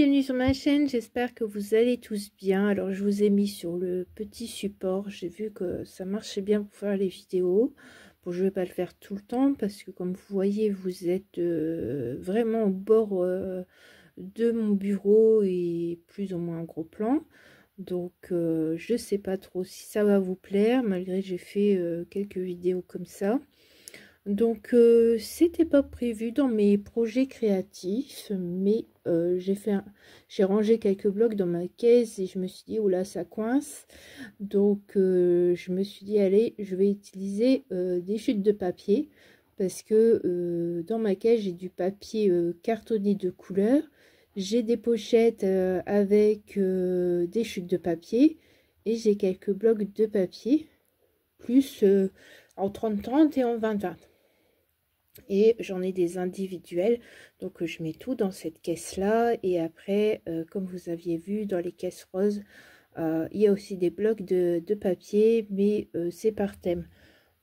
bienvenue sur ma chaîne, j'espère que vous allez tous bien. Alors je vous ai mis sur le petit support, j'ai vu que ça marchait bien pour faire les vidéos. Bon, je vais pas le faire tout le temps parce que comme vous voyez, vous êtes vraiment au bord de mon bureau et plus ou moins en gros plan. Donc je sais pas trop si ça va vous plaire, malgré que j'ai fait quelques vidéos comme ça. Donc c'était pas prévu dans mes projets créatifs, mais j'ai rangé quelques blocs dans ma caisse et je me suis dit oula ça coince. Donc je me suis dit allez, je vais utiliser des chutes de papier parce que dans ma caisse j'ai du papier cartonné de couleur, j'ai des pochettes avec des chutes de papier et j'ai quelques blocs de papier plus en 30-30 et en 20-20. Et j'en ai des individuels, donc je mets tout dans cette caisse là. Et après comme vous aviez vu dans les caisses roses, il y a aussi des blocs de papier, mais c'est par thème.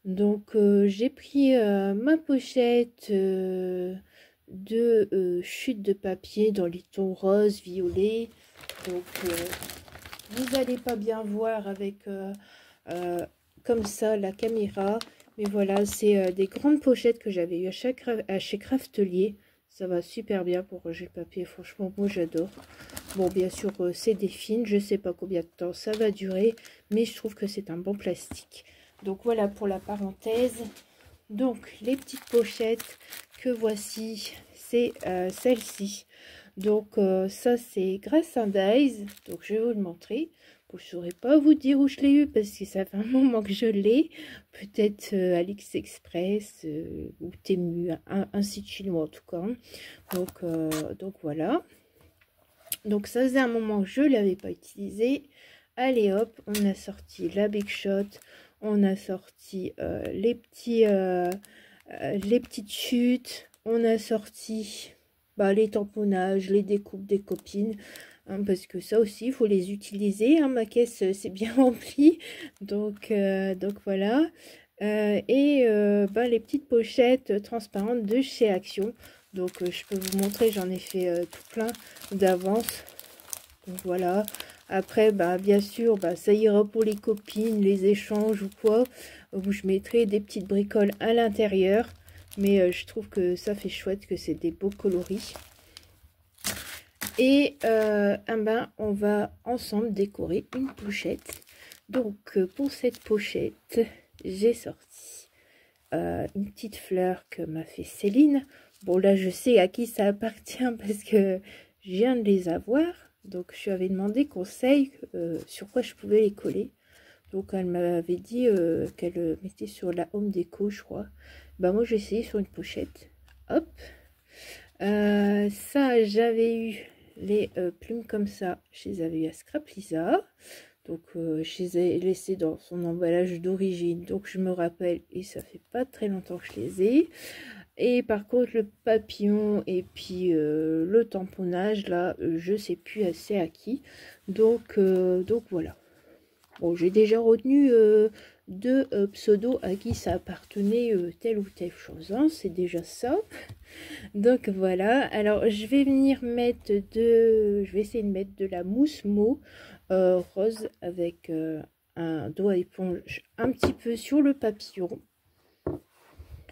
Donc j'ai pris ma pochette de chute de papier dans les tons rose, violet. Donc vous n'allez pas bien voir avec comme ça la caméra. Mais voilà, c'est des grandes pochettes que j'avais eu chez Craftelier. Ça va super bien pour ranger le papier. Franchement, moi j'adore. Bon, bien sûr, c'est des fines. Je sais pas combien de temps ça va durer. Mais je trouve que c'est un bon plastique. Donc voilà pour la parenthèse. Donc les petites pochettes que voici, c'est celle-ci. Donc ça c'est Grace Dies. Donc je vais vous le montrer. Bon, je ne saurais pas vous dire où je l'ai eu parce que ça fait un moment que je l'ai. Peut-être AliExpress ou Temu, un site chinois en tout cas. Donc voilà. Donc ça faisait un moment que je ne l'avais pas utilisé. Allez hop, on a sorti la Big Shot. On a sorti les petites chutes. On a sorti les tamponnages, les découpes des copines. Parce que ça aussi, il faut les utiliser. Hein. Ma caisse, c'est bien rempli. Donc voilà. Les petites pochettes transparentes de chez Action. Donc, je peux vous montrer, j'en ai fait tout plein d'avance. Donc, voilà. Après, bien sûr, ça ira pour les copines, les échanges ou quoi. Où je mettrai des petites bricoles à l'intérieur. Mais je trouve que ça fait chouette, que c'est des beaux coloris. Et on va ensemble décorer une pochette. Donc pour cette pochette, j'ai sorti une petite fleur que m'a fait Céline. Bon là je sais à qui ça appartient parce que je viens de les avoir. Donc je lui avais demandé conseil sur quoi je pouvais les coller. Donc elle m'avait dit qu'elle mettait sur la home déco je crois. Moi j'ai essayé sur une pochette. Hop. Ça j'avais eu les plumes comme ça, je les avais eu à Scrap Lisa. Donc je les ai laissées dans son emballage d'origine. Donc je me rappelle et ça fait pas très longtemps que je les ai. Et par contre le papillon et puis le tamponnage là, je sais plus assez à qui. Donc voilà. Bon, j'ai déjà retenu deux pseudos à qui ça appartenait telle ou telle chose. Hein, c'est déjà ça. Donc voilà, alors je vais essayer de mettre de la mousse mou rose avec un doigt éponge un petit peu sur le papillon.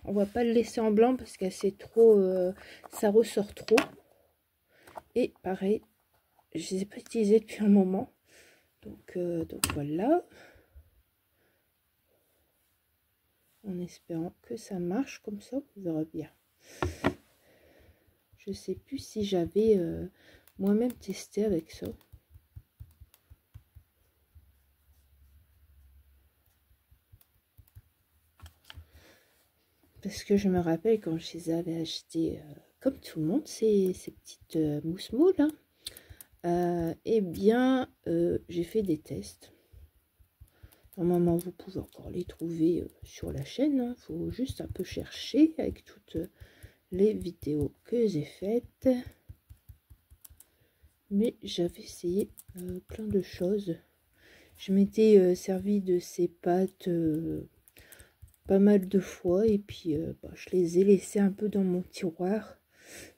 On va pas le laisser en blanc parce que c'est trop, ça ressort trop. Et pareil, je les ai pas utilisés depuis un moment. Donc voilà. En espérant que ça marche comme ça, on verra bien. Je sais plus si j'avais moi-même testé avec ça. Parce que je me rappelle quand je les avais achetés, comme tout le monde, ces petites mousses moules, j'ai fait des tests. Normalement, vous pouvez encore les trouver sur la chaîne. Il faut juste un peu chercher avec toutes les vidéos que j'ai faites. Mais j'avais essayé plein de choses. Je m'étais servi de ces pâtes pas mal de fois et puis je les ai laissés un peu dans mon tiroir.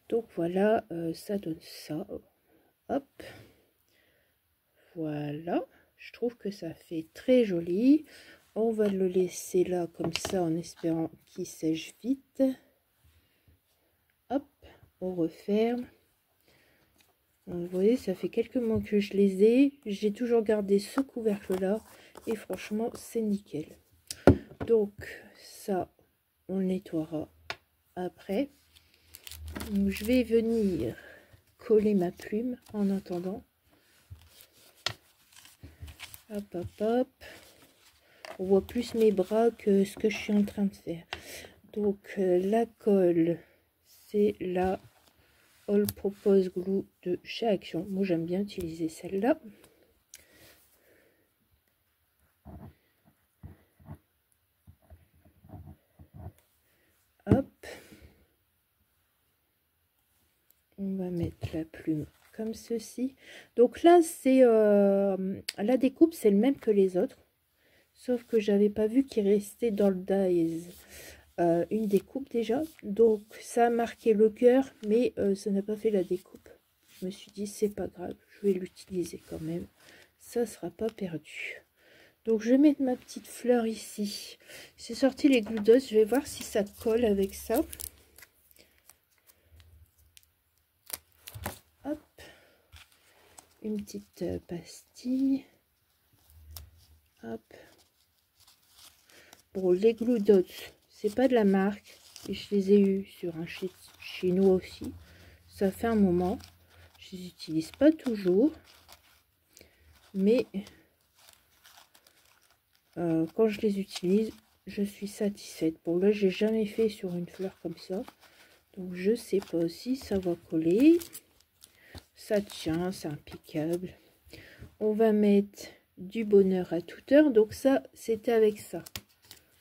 Donc voilà, ça donne ça. hop, voilà, je trouve que ça fait très joli. On va le laisser là comme ça en espérant qu'il sèche vite. Hop, on referme. Vous voyez, ça fait quelques mois que je les ai. J'ai toujours gardé ce couvercle là et franchement c'est nickel. Donc ça, on le nettoiera après. Donc, je vais venir coller ma plume en attendant. Hop, hop, hop. On voit plus mes bras que ce que je suis en train de faire. Donc la colle, c'est la All Purpose Glue de chez Action. Moi j'aime bien utiliser celle-là. Hop. On va mettre la plume comme ceci. Donc là, c'est la découpe, c'est le même que les autres. Sauf que j'avais pas vu qu'il restait dans le dies une découpe déjà. Donc ça a marqué le cœur, mais ça n'a pas fait la découpe. Je me suis dit, c'est pas grave, je vais l'utiliser quand même. Ça sera pas perdu. Donc je vais mettre ma petite fleur ici. J'ai sorti les Glue Dots, je vais voir si ça colle avec ça. Hop, une petite pastille. Hop. Bon, les Glue Dots, c'est pas de la marque. Et je les ai eu sur un site chinois aussi. Ça fait un moment. Je les utilise pas toujours. Mais quand je les utilise, je suis satisfaite. Bon, là, j'ai jamais fait sur une fleur comme ça. Donc, je sais pas si ça va coller. Ça tient, c'est impeccable. On va mettre du bonheur à toute heure. Donc, ça, c'était avec ça.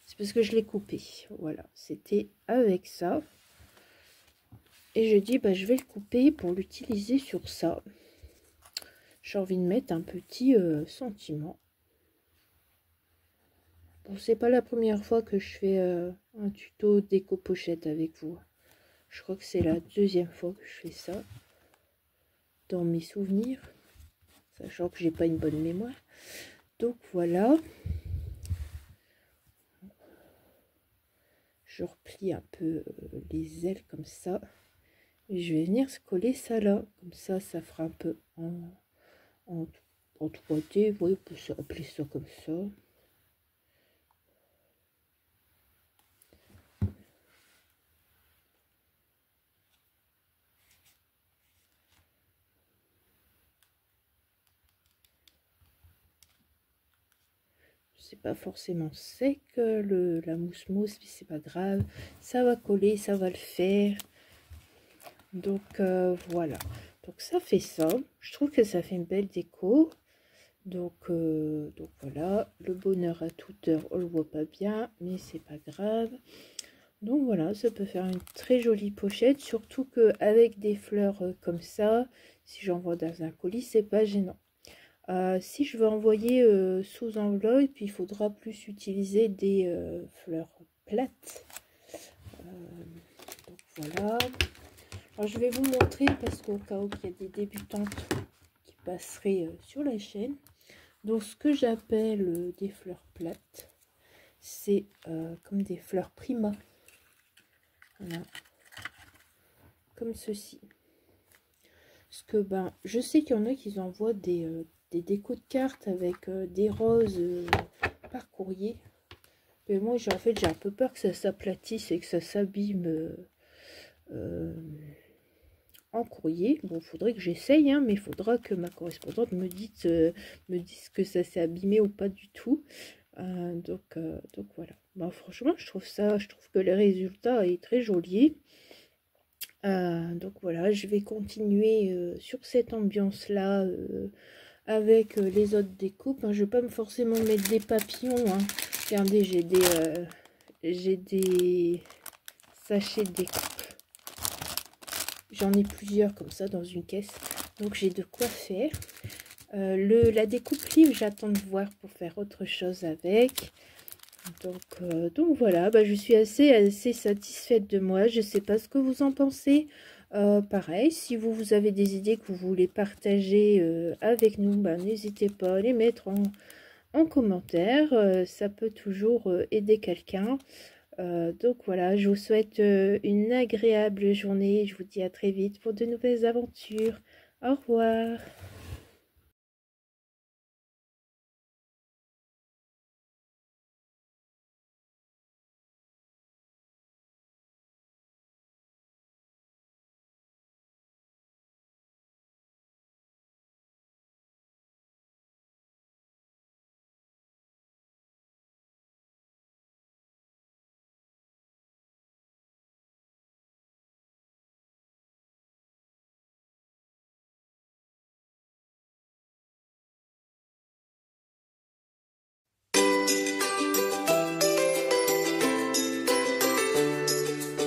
C'est parce que je l'ai coupé. Voilà, c'était avec ça. Et je dis, bah, je vais le couper pour l'utiliser sur ça. J'ai envie de mettre un petit sentiment. Bon, c'est pas la première fois que je fais un tuto déco pochette avec vous. Je crois que c'est la deuxième fois que je fais ça. Dans mes souvenirs. Sachant que j'ai pas une bonne mémoire. Donc voilà. Je replie un peu les ailes comme ça. Et je vais venir coller ça là. Comme ça, ça fera un peu en 3D. Vous voyez, on peut appeler ça comme ça. C'est pas forcément sec la mousse mousse, mais c'est pas grave, ça va coller, ça va le faire. Donc voilà, donc ça fait ça. Je trouve que ça fait une belle déco. Donc voilà, le bonheur à toute heure, on le voit pas bien, mais c'est pas grave. Donc voilà, ça peut faire une très jolie pochette, surtout que avec des fleurs comme ça, si j'envoie dans un colis, c'est pas gênant. Si je veux envoyer sous enveloppe, il faudra plus utiliser des fleurs plates. Donc voilà. Alors je vais vous montrer parce qu'au cas où il y a des débutantes qui passeraient sur la chaîne. Donc ce que j'appelle des fleurs plates, c'est comme des fleurs prima. Voilà. Comme ceci. Parce que ben, je sais qu'il y en a qui envoient des décos de cartes avec des roses par courrier. Mais moi, en fait, j'ai un peu peur que ça s'aplatisse et que ça s'abîme en courrier. Bon, il faudrait que j'essaye, hein, mais il faudra que ma correspondante me dise que ça s'est abîmé ou pas du tout. Donc voilà. Bah, franchement, je trouve que le résultat est très joli. Donc voilà, je vais continuer sur cette ambiance-là avec les autres découpes. Hein. Je ne vais pas forcément mettre des papillons. Hein. Regardez, j'ai des sachets de découpe. J'en ai plusieurs comme ça dans une caisse. Donc j'ai de quoi faire. La découpe livre, j'attends de voir pour faire autre chose avec. Donc voilà, bah, je suis assez satisfaite de moi. Je ne sais pas ce que vous en pensez. Pareil, si vous avez des idées que vous voulez partager avec nous, bah, n'hésitez pas à les mettre en commentaire. Ça peut toujours aider quelqu'un. Donc voilà, je vous souhaite une agréable journée. Je vous dis à très vite pour de nouvelles aventures. Au revoir.